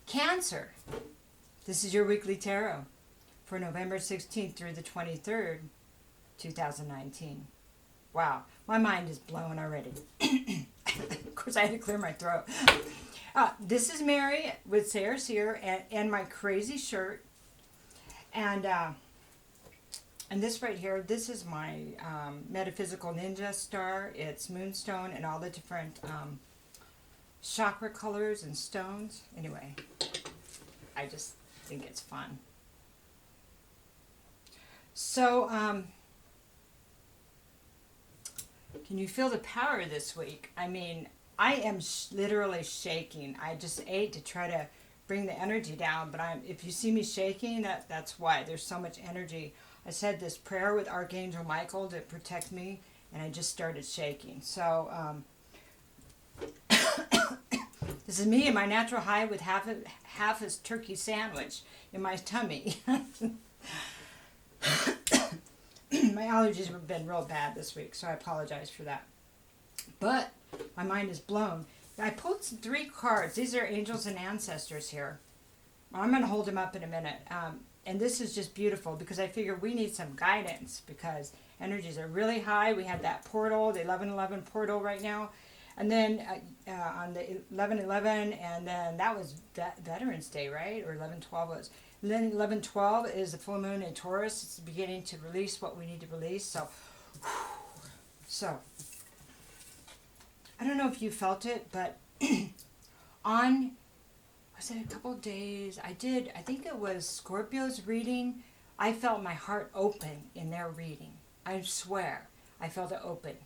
Cancer, this is your weekly tarot for November 16th through the 23rd, 2019. Wow, my mind is blown already. Of course, I had to clear my throat. This is Mary with Seer and my crazy shirt. And this right here, this is my metaphysical ninja star. It's moonstone and all the different chakra colors and stones. Anyway, I just think it's fun. So, can you feel the power this week? I mean, I am literally shaking. I just ate to try to bring the energy down, but if you see me shaking, that's why. There's so much energy. I said this prayer with Archangel Michael to protect me, and I just started shaking. So, this is me in my natural high with half a turkey sandwich in my tummy. My allergies have been real bad this week, so I apologize for that. But my mind is blown. I pulled 3 cards. These are angels and ancestors here. I'm going to hold them up in a minute. And this is just beautiful because I figure we need some guidance because energies are really high. We had that portal, the 1111 portal right now. And then on the 1111, and then that was Veterans Day, right? Or 1112 was. And then 1112 is the full moon in Taurus. It's beginning to release what we need to release. So I don't know if you felt it, but was it a couple of days? I think it was Scorpio's reading. I felt my heart open in their reading. I swear, I felt it open.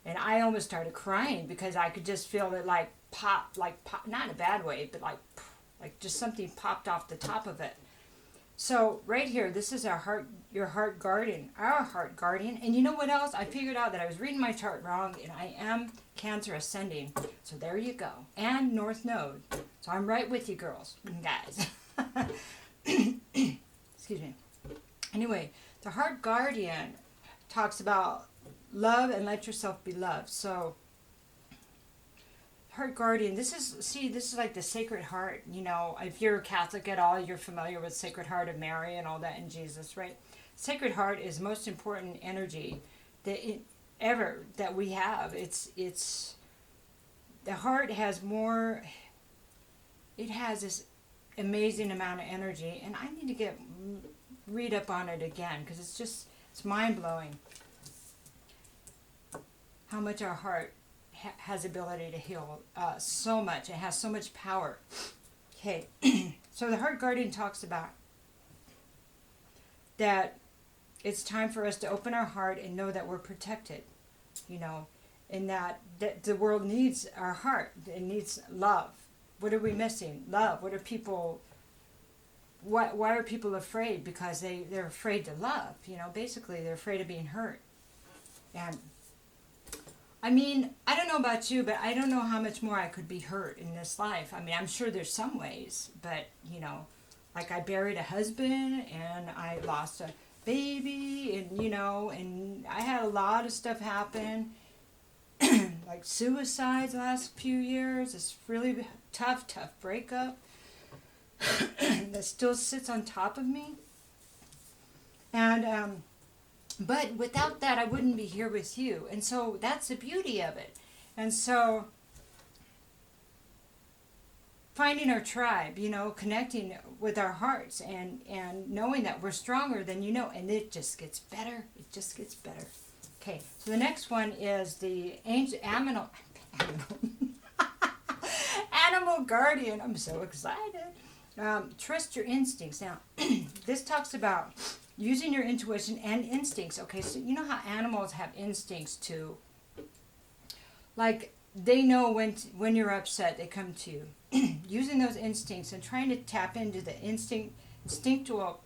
And I almost started crying because I could just feel it like pop, not in a bad way, but like just something popped off the top of it. So right here, this is your heart guardian, our heart guardian. And you know what else? I figured out that I was reading my chart wrong, and I am Cancer ascending. So there you go. And North Node. So I'm right with you girls and guys. Excuse me. Anyway, the heart guardian talks about love and let yourself be loved. So heart guardian, this is like the Sacred Heart. You know, if you're Catholic at all, you're familiar with Sacred Heart of Mary and all that in Jesus, right? Sacred Heart is the most important energy that we have. It's the heart has more. It has this amazing amount of energy, and I need to read up on it again because it's mind blowing how much our heart has ability to heal so much. It has so much power. Okay, so the heart guardian talks about that it's time for us to open our heart and know that we're protected, you know, and that the world needs our heart. It needs love. What are we missing? Love. What are people... Why are people afraid? Because they're afraid to love. You know, basically they're afraid of being hurt. And I mean, I don't know about you, but I don't know how much more I could be hurt in this life. I mean, I'm sure there's some ways, but, you know, like I buried a husband and I lost a baby and, you know, and I had a lot of stuff happen, like suicides the last few years. It's really tough breakup that still sits on top of me. And, but without that, I wouldn't be here with you. And so that's the beauty of it. And so finding our tribe, you know, connecting with our hearts and knowing that we're stronger than you know. And it just gets better. It just gets better. Okay, so the next one is the animal guardian. I'm so excited. Trust your instincts. Now, this talks about using your intuition and instincts. Okay, so you know how animals have instincts too. Like they know when you're upset, they come to you. Using those instincts and trying to tap into the instinctual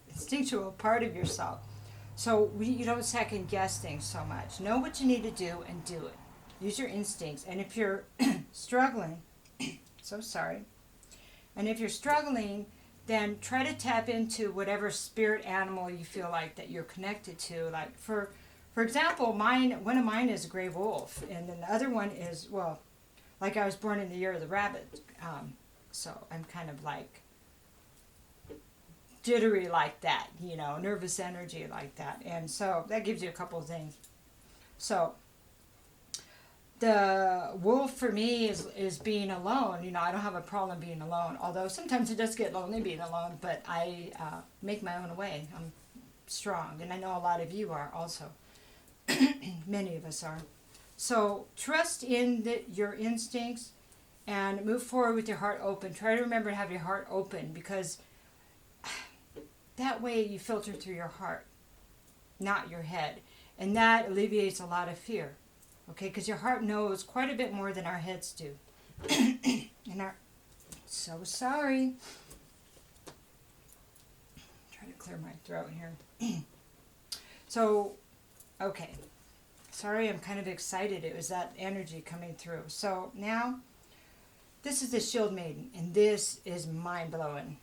part of yourself. So you don't second guess things so much. Know what you need to do and do it. Use your instincts. And if you're struggling, so sorry. And if you're struggling, then try to tap into whatever spirit animal you feel like that you're connected to. Like for example, one of mine is a gray wolf, and then the other one is, well, like I was born in the year of the rabbit. So I'm kind of like jittery like that, nervous energy like that. And so that gives you a couple of things. So the wolf for me is being alone. I don't have a problem being alone, although sometimes it does get lonely being alone, but I make my own way. I'm strong, and I know a lot of you are also. Many of us are. So trust in your instincts and move forward with your heart open. Try to remember to have your heart open, because that way you filter through your heart, not your head. And that alleviates a lot of fear. Okay, because your heart knows quite a bit more than our heads do. So sorry. Try to clear my throat here. So, okay. Sorry, I'm kind of excited. It was that energy coming through. So now, this is the Shield Maiden, and this is mind-blowing,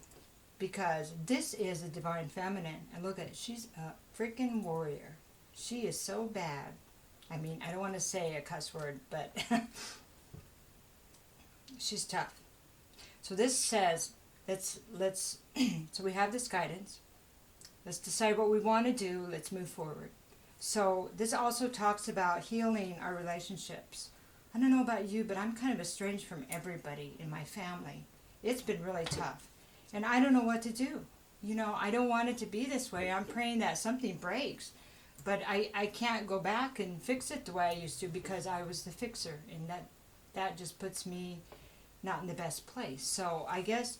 because this is a divine feminine. And look at it. She's a freaking warrior. She is so bad. I mean, I don't want to say a cuss word, but she's tough. So this says, so we have this guidance. Let's decide what we want to do. Let's move forward. So this also talks about healing our relationships. I don't know about you, but I'm kind of estranged from everybody in my family. It's been really tough. And I don't know what to do. I don't want it to be this way. I'm praying that something breaks. But I can't go back and fix it the way I used to, because I was the fixer, and that just puts me not in the best place. So I guess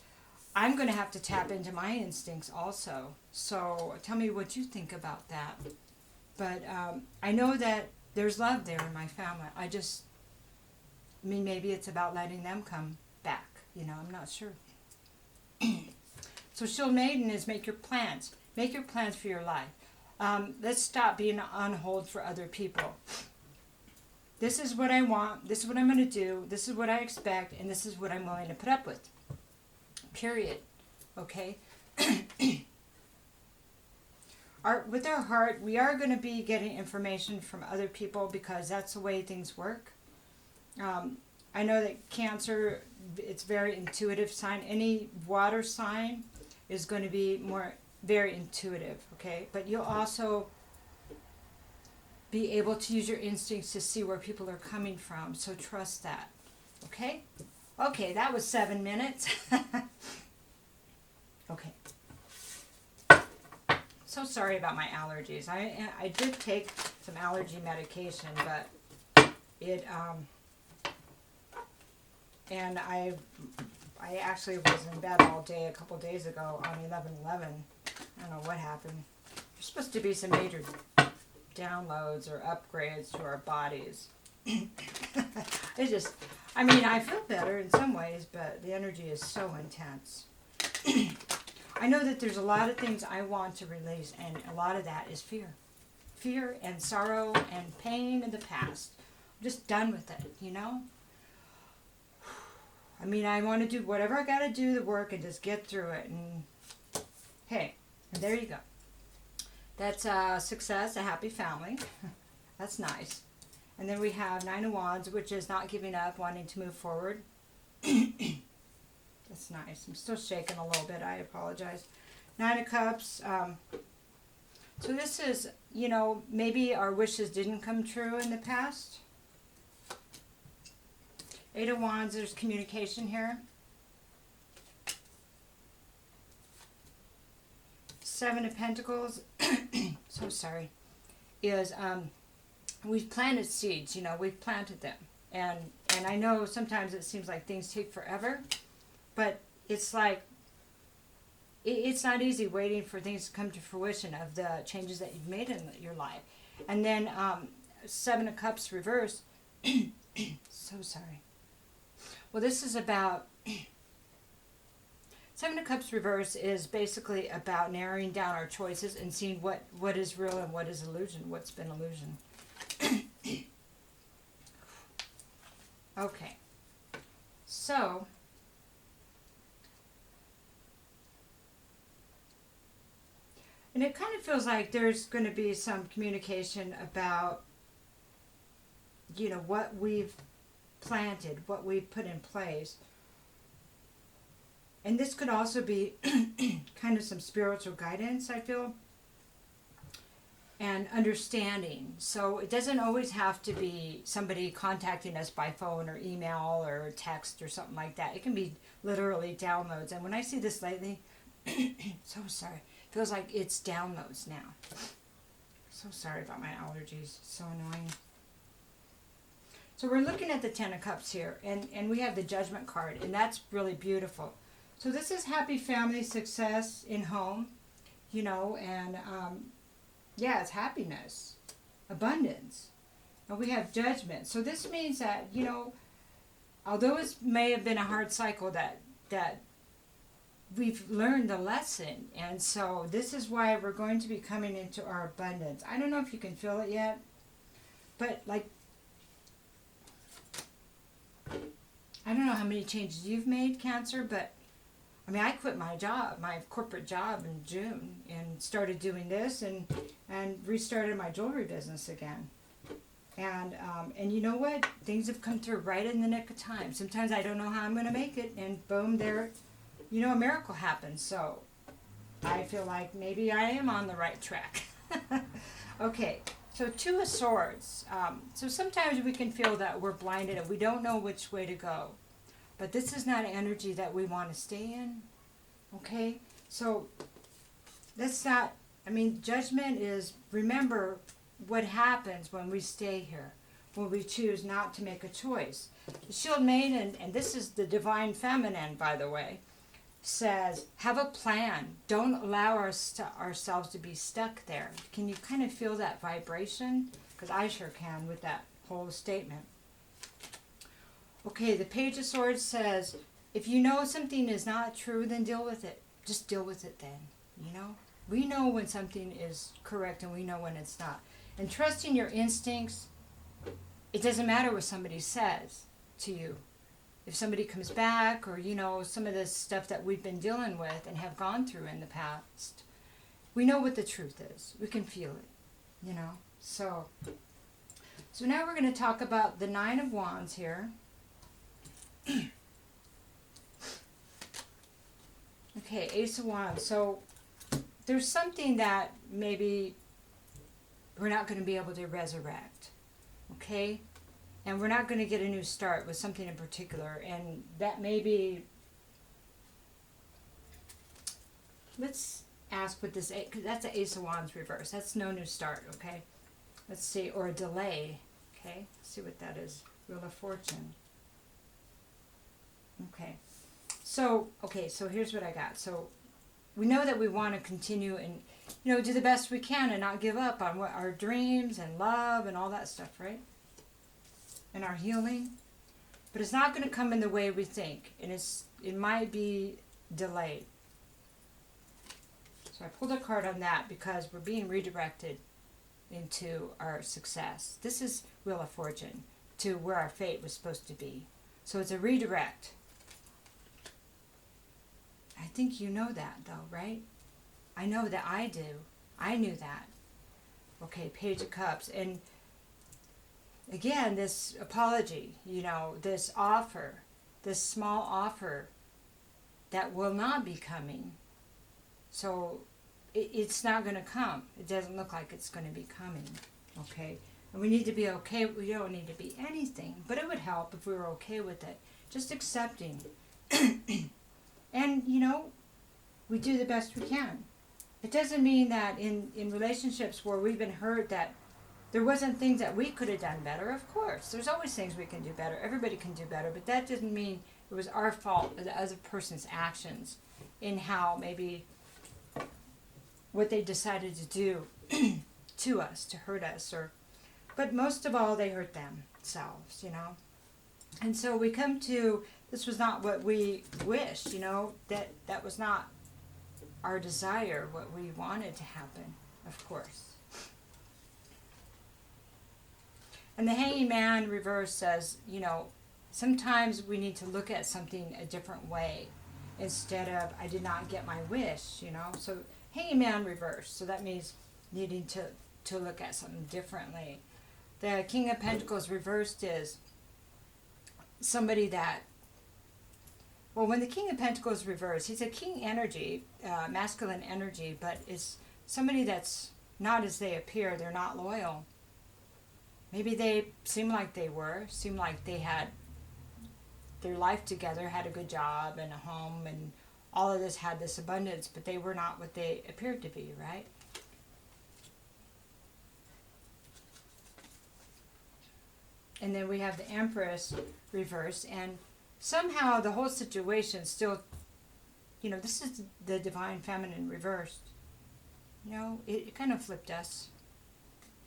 I'm going to have to tap into my instincts also. So tell me what you think about that. But I know that there's love there in my family. Maybe it's about letting them come back. I'm not sure. So Shield Maiden is make your plans. Make your plans for your life. Let's stop being on hold for other people. This is what I want. This is what I'm going to do. This is what I expect. And this is what I'm willing to put up with. Period. Okay? With our heart, we are going to be getting information from other people, because that's the way things work. I know that Cancer, it's very intuitive sign. Any water sign is going to be very intuitive, okay? But you'll also be able to use your instincts to see where people are coming from, so trust that, okay? Okay, that was 7 minutes. Okay. So sorry about my allergies. I did take some allergy medication, but it, and I actually was in bed all day a couple days ago on 11/11. I don't know what happened. There's supposed to be some major downloads or upgrades to our bodies. I feel better in some ways, but the energy is so intense. I know that there's a lot of things I want to release, and a lot of that is fear. Fear and sorrow and pain in the past. I'm just done with it, I want to do whatever I got to do, the work, and just get through it. And hey, and there you go. That's success, a happy family. That's nice. And then we have 9 of Wands, which is not giving up, wanting to move forward. That's nice. I'm still shaking a little bit. I apologize. 9 of Cups. So this is, maybe our wishes didn't come true in the past. 8 of Wands, there's communication here. 7 of Pentacles, so sorry, is we've planted seeds, we've planted them. And I know sometimes it seems like things take forever, but it's like, it's not easy waiting for things to come to fruition of the changes that you've made in your life. And then 7 of Cups reverse, so sorry. Well, this is about, 7 of Cups reverse is basically about narrowing down our choices and seeing what is real and what is illusion, what's been illusion. Okay. So, and it kind of feels like there's going to be some communication about, what we've planted, what we've put in place. And this could also be kind of some spiritual guidance, I feel, and understanding. So it doesn't always have to be somebody contacting us by phone or email or text or something like that. It can be literally downloads. And when I see this lately, so sorry, feels like it's downloads now. So sorry about my allergies. So annoying. So we're looking at the Ten of Cups here, and we have the Judgment card, and that's really beautiful. So this is happy family, success in home, you know, and yeah, it's happiness, abundance. And we have Judgment. So this means that, you know, although it may have been a hard cycle, that we've learned the lesson. And so this is why we're going to be coming into our abundance. I don't know if you can feel it yet, but like, I don't know how many changes you've made, Cancer, but I mean, I quit my job, my corporate job in June, and started doing this, and restarted my jewelry business again. And you know what? Things have come through right in the nick of time. Sometimes I don't know how I'm going to make it, and boom, there, you know, a miracle happens. So I feel like maybe I am on the right track. Okay, so Two of Swords. So sometimes we can feel that we're blinded and we don't know which way to go. But this is not an energy that we want to stay in. Okay? So that's not, I mean, Judgment is, remember what happens when we stay here, when we choose not to make a choice. The Shield Maiden, and this is the Divine Feminine, by the way, says, have a plan. Don't allow ourselves to be stuck there. Can you kind of feel that vibration? Because I sure can with that whole statement. Okay, the Page of Swords says, if you know something is not true, then deal with it. Just deal with it then, you know? We know when something is correct and we know when it's not. And trusting your instincts, it doesn't matter what somebody says to you. If somebody comes back, or, you know, some of this stuff that we've been dealing with and have gone through in the past, we know what the truth is. We can feel it, you know? So now we're going to talk about the Nine of Wands here. Okay, Ace of Wands. So there's something that maybe we're not going to be able to resurrect, okay? And we're not going to get a new start with something in particular, and that may be, let's ask what this, because that's an Ace of Wands reverse. That's no new start, okay? Let's see, or a delay, okay? Let's see what that is. Wheel of Fortune. Okay, so here's what I got. So we know that we want to continue and, you know, do the best we can and not give up on what our dreams and love and all that stuff, right? And our healing. But it's not going to come in the way we think, and it might be delayed. So I pulled a card on that because we're being redirected into our success. This is Wheel of Fortune, to where our fate was supposed to be. So it's a redirect. I think you know that, though, right? I know that I do. I knew that. Okay, Page of Cups. And again, this apology, you know, this offer, this small offer that will not be coming. So it's not going to come. It doesn't look like it's going to be coming. Okay? And we need to be okay. We don't need to be anything. But it would help if we were okay with it. Just accepting. And, you know, we do the best we can. It doesn't mean that in relationships where we've been hurt that there wasn't things that we could have done better. Of course. There's always things we can do better. Everybody can do better. But that doesn't mean it was our fault or the other person's actions in how maybe what they decided to do to us, to hurt us. But most of all, they hurt themselves, you know. And so we come to, this was not what we wished, you know, that was not our desire, what we wanted to happen, of course. And the Hanging Man reverse says, you know, sometimes we need to look at something a different way instead of, I did not get my wish, you know. So Hanging Man reverse, so that means needing to look at something differently. The King of Pentacles reversed is somebody that Well, when the King of Pentacles reversed, he's a king energy, masculine energy, but is somebody that's not as they appear. They're not loyal. Maybe they seem like they had their life together, had a good job and a home, and all of this had this abundance, but they were not what they appeared to be, right? And then we have the Empress reversed, and somehow the whole situation still, this is the Divine Feminine reversed. It kind of flipped us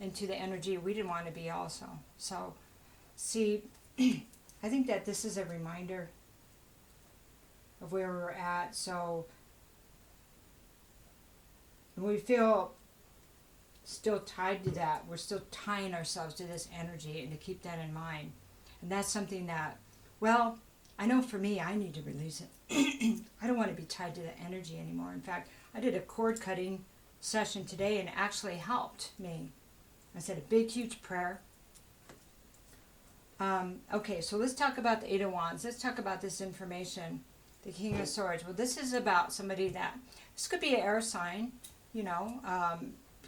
into the energy we didn't want to be also. So, see, I think that this is a reminder of where we're at. So, when we feel still tied to that, we're still tying ourselves to this energy, and to keep that in mind. And that's something that, well, I know for me, I need to release it. I don't want to be tied to that energy anymore. In fact, I did a cord cutting session today, and it actually helped me. I said a big, huge prayer. Okay, so let's talk about the Eight of Wands. Let's talk about this information, the King of Swords. Well, this is about somebody this could be an air sign,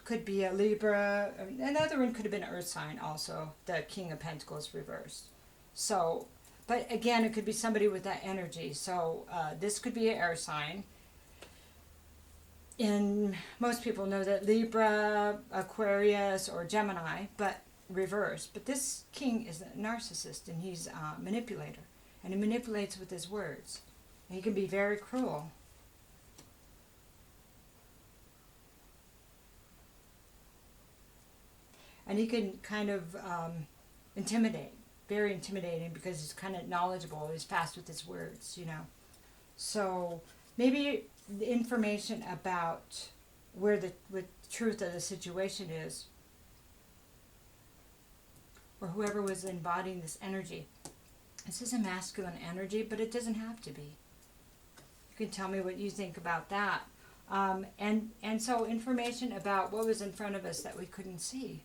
could be a Libra. Another one could have been an earth sign also, the King of Pentacles reversed. So, but again, it could be somebody with that energy. So this could be an air sign. And most people know that Libra, Aquarius, or Gemini, but reversed. But this king is a narcissist, and he's a manipulator. And he manipulates with his words. And he can be very cruel. And he can kind of intimidate. Very intimidating, because he's kind of knowledgeable. He's fast with his words, So maybe the information about where the truth of the situation is, or whoever was embodying this energy. This is a masculine energy, but it doesn't have to be. You can tell me what you think about that. And so information about what was in front of us that we couldn't see.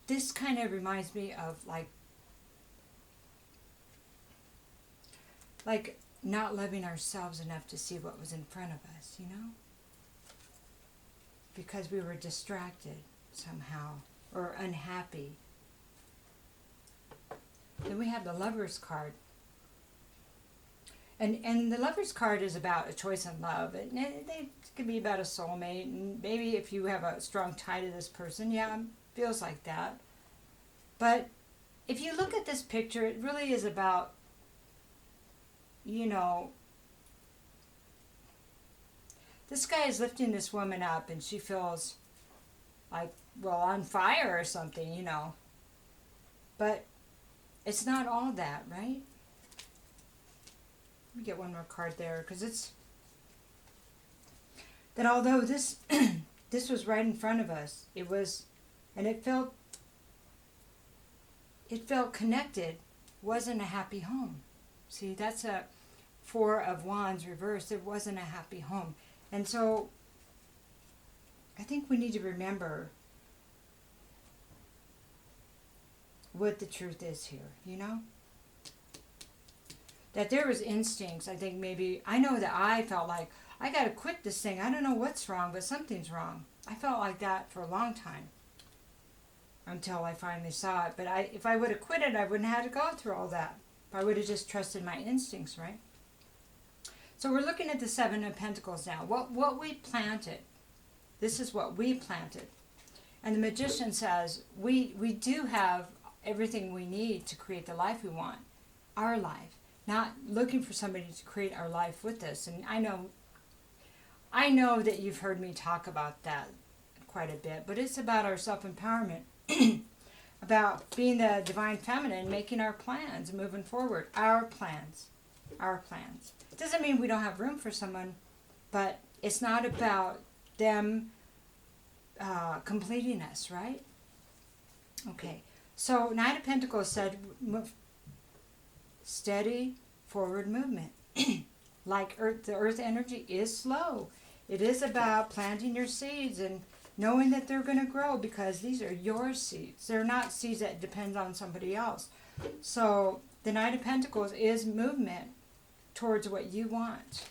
This kind of reminds me of like not loving ourselves enough to see what was in front of us, because we were distracted somehow, or unhappy. Then we have the Lover's card. And the Lover's card is about a choice in love. It could be about a soulmate, and maybe if you have a strong tie to this person, yeah, it feels like that. But if you look at this picture, it really is about, this guy is lifting this woman up, and she feels like, on fire or something, But it's not all that, right? Let me get one more card there, because it's that although this this was right in front of us, it felt connected, wasn't a happy home. See, that's a Four of Wands reversed. It wasn't a happy home. And so I think we need to remember what the truth is here, That there was instincts. I think maybe, I know that I felt like, I got to quit this thing. I don't know what's wrong, but something's wrong. I felt like that for a long time, until I finally saw it. But if I would have quit it, I wouldn't have had to go through all that. If I would have just trusted my instincts, right? So we're looking at the Seven of Pentacles now. What we planted. This is what we planted. And the Magician says, we do have everything we need to create the life we want. Our life. Not looking for somebody to create our life with us. And I know that you've heard me talk about that quite a bit, but it's about our self-empowerment, about being the Divine Feminine, making our plans and moving forward. Our plans. It doesn't mean we don't have room for someone, but it's not about them completing us, right? Okay, so Knight of Pentacles said, steady forward movement. Like the earth energy is slow. It is about planting your seeds and knowing that they're going to grow, because these are your seeds. They're not seeds that depend on somebody else. So The Knight of Pentacles is movement towards what you want.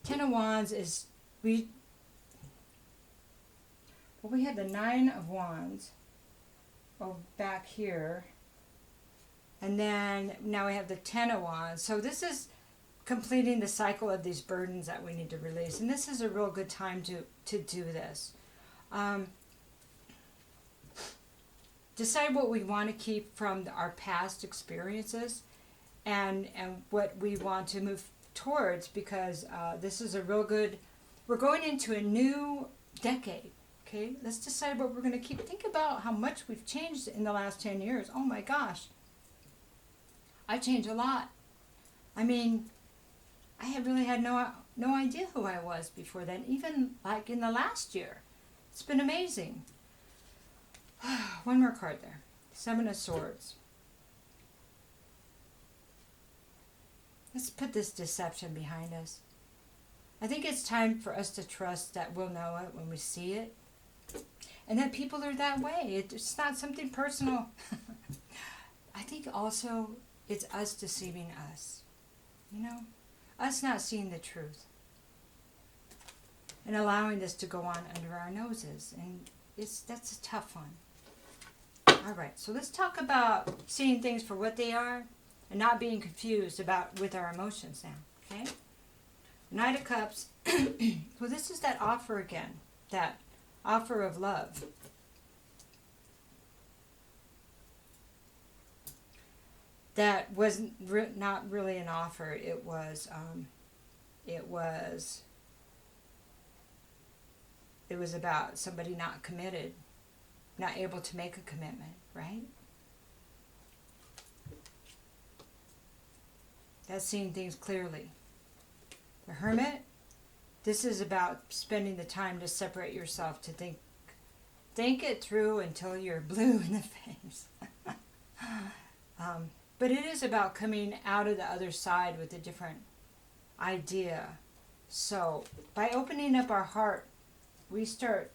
Ten of Wands is, we had the Nine of Wands back here. And then now we have the Ten of Wands. So this is completing the cycle of these burdens that we need to release. And this is a real good time to do this. Decide what we want to keep from our past experiences and what we want to move towards, because this is a real good, we're going into a new decade. Okay, let's decide what we're going to keep. Think about how much we've changed in the last 10 years. Oh my gosh. I changed a lot. I mean, I had really had no idea who I was before then, even like in the last year. It's been amazing. One more card there. Seven of Swords. Let's put this deception behind us. I think it's time for us to trust that we'll know it when we see it. And that people are that way. It's not something personal. I think also it's us deceiving us. You know? Us not seeing the truth. And allowing this to go on under our noses. And that's a tough one. Alright, so let's talk about seeing things for what they are and not being confused with our emotions now. Okay? Knight of Cups. Well, this is that offer again. That offer of love. That was not really an offer. It was about somebody not committed, not able to make a commitment, right? That's seeing things clearly. The Hermit. This is about spending the time to separate yourself, to think it through until you're blue in the face. But it is about coming out of the other side with a different idea. So by opening up our heart, we start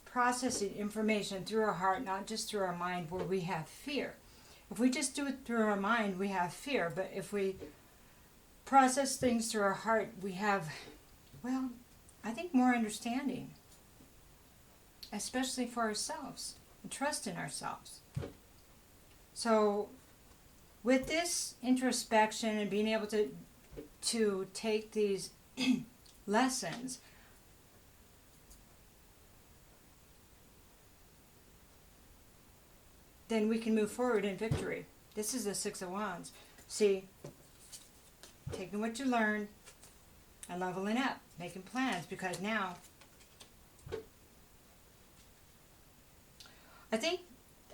processing information through our heart, not just through our mind where we have fear. If we just do it through our mind, we have fear. But if we process things through our heart, we have, well, I think more understanding, especially for ourselves, and trust in ourselves. So with this introspection and being able to take these lessons, then we can move forward in victory. This is the Six of Wands. See, taking what you learned and leveling up, making plans, because now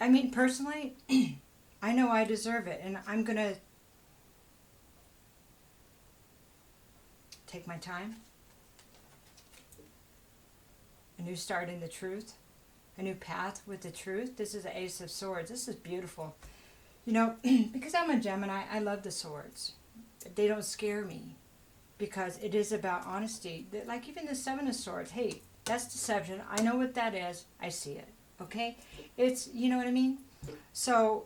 I mean personally, I know I deserve it, and I'm going to take my time. A new start in the truth. A new path with the truth. This is the Ace of Swords. This is beautiful. You know, because I'm a Gemini, I love the swords. They don't scare me because it is about honesty. Like even the Seven of Swords. Hey, that's deception. I know what that is. I see it. Okay? It's, you know what I mean? So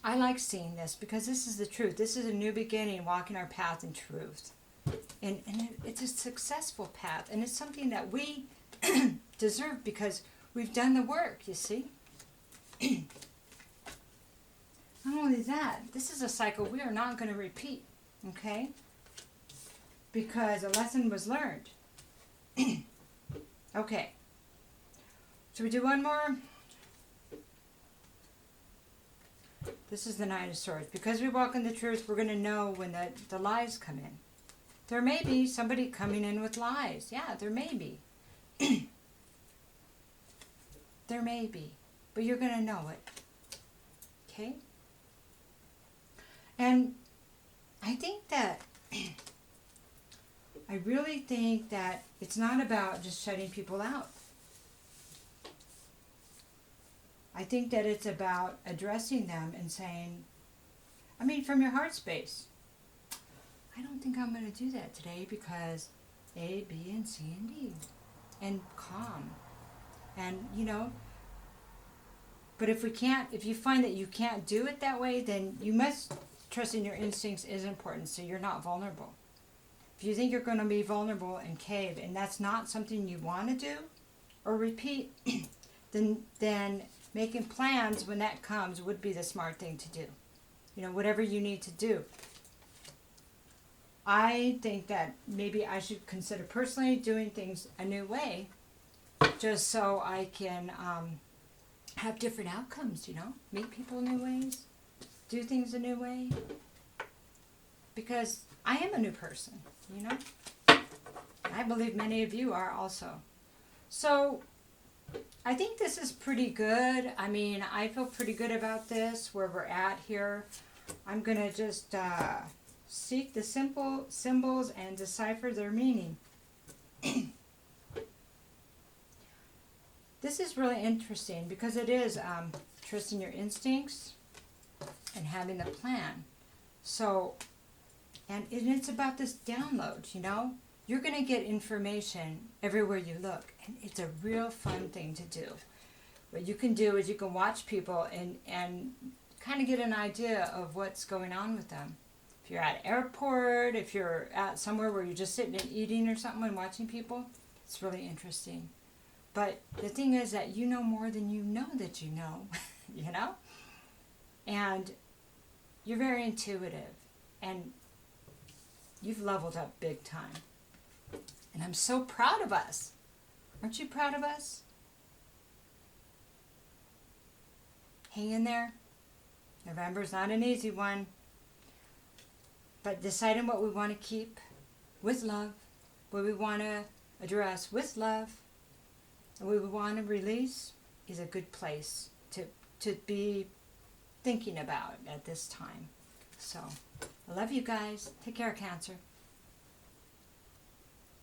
I like seeing this because this is the truth. This is a new beginning, walking our path in truth. And it's a successful path. And it's something that we deserve because we've done the work, you see. Not only that, this is a cycle we are not going to repeat, okay? Because a lesson was learned. Okay. Should we do one more? This is the Nine of Swords. Because we walk in the truth, we're going to know when the lies come in. There may be somebody coming in with lies. Yeah, there may be. There may be. But you're going to know it. Okay? And I think that, I really think that it's not about just shutting people out. I think that it's about addressing them and saying, I mean, from your heart space, I don't think I'm going to do that today because A, B, and C, and D. And calm. And, but if you find that you can't do it that way, then you must trust in your instincts is important, so you're not vulnerable. If you think you're going to be vulnerable and cave, and that's not something you want to do or repeat, then making plans when that comes would be the smart thing to do. Whatever you need to do. I think that maybe I should consider personally doing things a new way, just so I can have different outcomes, meet people new ways, do things a new way. Because I am a new person, I believe many of you are also. So I think this is pretty good. I mean, I feel pretty good about this, where we're at here. I'm going to just seek the simple symbols and decipher their meaning. This is really interesting because it is trusting your instincts and having a plan. So, and it's about this download, You're going to get information everywhere you look, and it's a real fun thing to do. What you can do is you can watch people and kind of get an idea of what's going on with them. If you're at an airport, if you're at somewhere where you're just sitting and eating or something and watching people, it's really interesting. But the thing is that you know more than you know that you know, And you're very intuitive, and you've leveled up big time. And I'm so proud of us. Aren't you proud of us? Hang in there. November's not an easy one. But deciding what we want to keep with love, what we want to address with love, and what we want to release is a good place to be thinking about at this time. So, I love you guys. Take care, Cancer.